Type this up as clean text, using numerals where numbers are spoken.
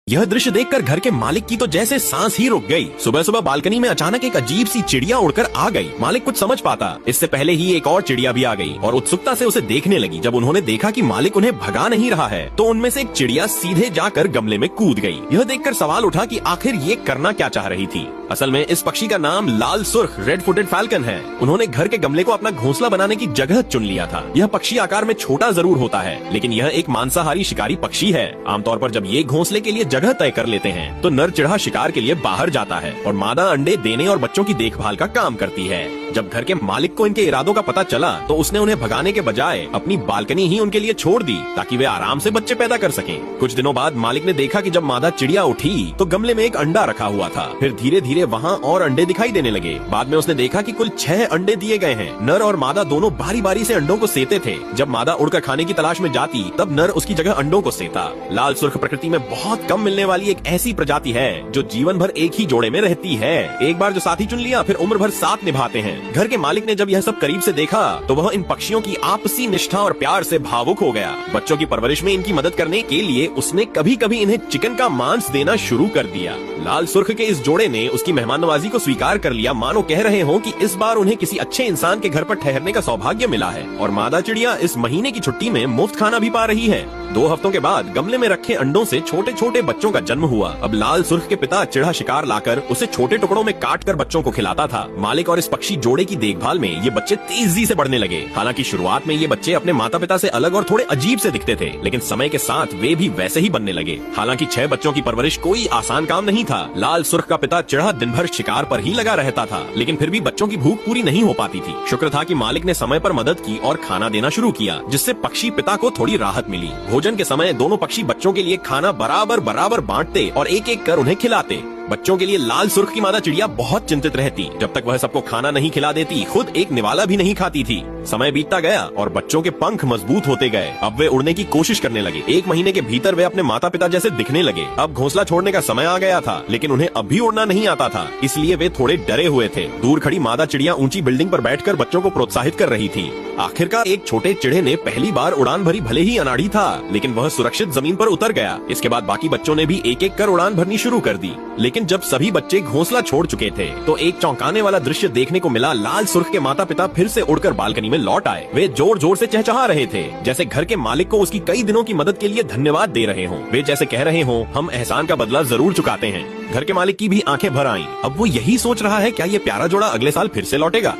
यह दृश्य देखकर घर के मालिक की तो जैसे सांस ही रुक गई। सुबह सुबह बालकनी में अचानक एक अजीब सी चिड़िया उड़कर आ गई। मालिक कुछ समझ पाता इससे पहले ही एक और चिड़िया भी आ गई और उत्सुकता से उसे देखने लगी। जब उन्होंने देखा कि मालिक उन्हें भगा नहीं रहा है तो उनमें से एक चिड़िया सीधे जाकर गमले में कूद गई। यह देखकर सवाल उठा कि आखिर ये करना क्या चाह रही थी। असल में इस पक्षी का नाम लाल सुर्ख रेड फुटेड फैल्कन है। उन्होंने घर के गमले को अपना घोंसला बनाने की जगह चुन लिया था। यह पक्षी आकार में छोटा जरूर होता है लेकिन यह एक मांसाहारी शिकारी पक्षी है। आमतौर पर जब ये घोंसले के लिए जगह तय कर लेते हैं तो नर चिढ़ा शिकार के लिए बाहर जाता है और मादा अंडे देने और बच्चों की देखभाल का काम करती है। जब घर के मालिक को इनके इरादों का पता चला तो उसने उन्हें भगाने के बजाय अपनी बालकनी ही उनके लिए छोड़ दी ताकि वे आराम से बच्चे पैदा कर सकें। कुछ दिनों बाद मालिक ने देखा कि जब मादा चिड़िया उठी तो गमले में एक अंडा रखा हुआ था। फिर धीरे धीरे वहाँ और अंडे दिखाई देने लगे। बाद में उसने देखा कि कुल 6 अंडे दिए गए हैं। नर और मादा दोनों बारी बारी से अंडों को सेते थे। जब मादा उड़कर खाने की तलाश में जाती तब नर उसकी जगह अंडों को सेता। लाल सुर्ख प्रकृति में बहुत कम मिलने वाली एक ऐसी प्रजाति है जो जीवन भर एक ही जोड़े में रहती है। एक बार जो साथी चुन लिया फिर उम्र भर साथ निभाते हैं। घर के मालिक ने जब यह सब करीब से देखा तो वह इन पक्षियों की आपसी निष्ठा और प्यार से भावुक हो गया। बच्चों की परवरिश में इनकी मदद करने के लिए उसने कभी कभी इन्हें चिकन का मांस देना शुरू कर दिया। लाल सुर्ख के इस जोड़े ने उसकी मेहमान नवाजी को स्वीकार कर लिया, मानो कह रहे हो कि इस बार उन्हें किसी अच्छे इंसान के घर पर ठहरने का सौभाग्य मिला है। और मादा चिड़िया इस महीने की छुट्टी में मुफ्त खाना भी पा रही है। 2 हफ्तों के बाद गमले में रखे अंडों से छोटे छोटे बच्चों का जन्म हुआ। अब लाल सुर्ख के पिता चिढ़ा शिकार लाकर उसे छोटे टुकड़ों में काट कर बच्चों को खिलाता था। मालिक और इस पक्षी जोड़े की देखभाल में ये बच्चे तेजी से बढ़ने लगे। हालांकि शुरुआत में ये बच्चे अपने माता पिता से अलग और थोड़े अजीब से दिखते थे लेकिन समय के साथ वे भी वैसे ही बनने लगे। हालांकि 6 बच्चों की परवरिश कोई आसान काम नहीं था। लाल सुर्ख का पिता चिढ़ा दिन भर शिकार पर ही लगा रहता था लेकिन फिर भी बच्चों की भूख पूरी नहीं हो पाती थी। शुक्र था कि मालिक ने समय पर मदद की और खाना देना शुरू किया जिससे पक्षी पिता को थोड़ी राहत मिली। भोजन के समय दोनों पक्षी बच्चों के लिए खाना बराबर बराबर बांटते और एक एक कर उन्हें खिलाते। बच्चों के लिए लाल सुर्ख की मादा चिड़िया बहुत चिंतित रहती। जब तक वह सबको खाना नहीं खिला देती खुद एक निवाला भी नहीं खाती थी। समय बीतता गया और बच्चों के पंख मजबूत होते गए। अब वे उड़ने की कोशिश करने लगे। 1 महीने के भीतर वे अपने माता पिता जैसे दिखने लगे। अब घोंसला छोड़ने का समय आ गया था लेकिन उन्हें अब भी उड़ना नहीं आता था, इसलिए वे थोड़े डरे हुए थे। दूर खड़ी मादा चिड़िया ऊंची बिल्डिंग पर बैठकर बच्चों को प्रोत्साहित कर रही थी। आखिरकार एक छोटे चिड़े ने पहली बार उड़ान भरी। भले ही अनाड़ी था लेकिन वह सुरक्षित जमीन पर उतर गया। इसके बाद बाकी बच्चों ने भी एक एक कर उड़ान भरनी शुरू कर दी। लेकिन जब सभी बच्चे घोंसला छोड़ चुके थे तो एक चौंकाने वाला दृश्य देखने को मिला। लाल सुर्ख के माता पिता फिर से उड़कर बालकनी में लौट आए। वे जोर जोर से चहचहा रहे थे जैसे घर के मालिक को उसकी कई दिनों की मदद के लिए धन्यवाद दे रहे हों। वे जैसे कह रहे हों हम एहसान का बदला जरूर चुकाते हैं। घर के मालिक की भी आंखें भर आईं। अब वो यही सोच रहा है क्या ये प्यारा जोड़ा अगले साल फिर से लौटेगा।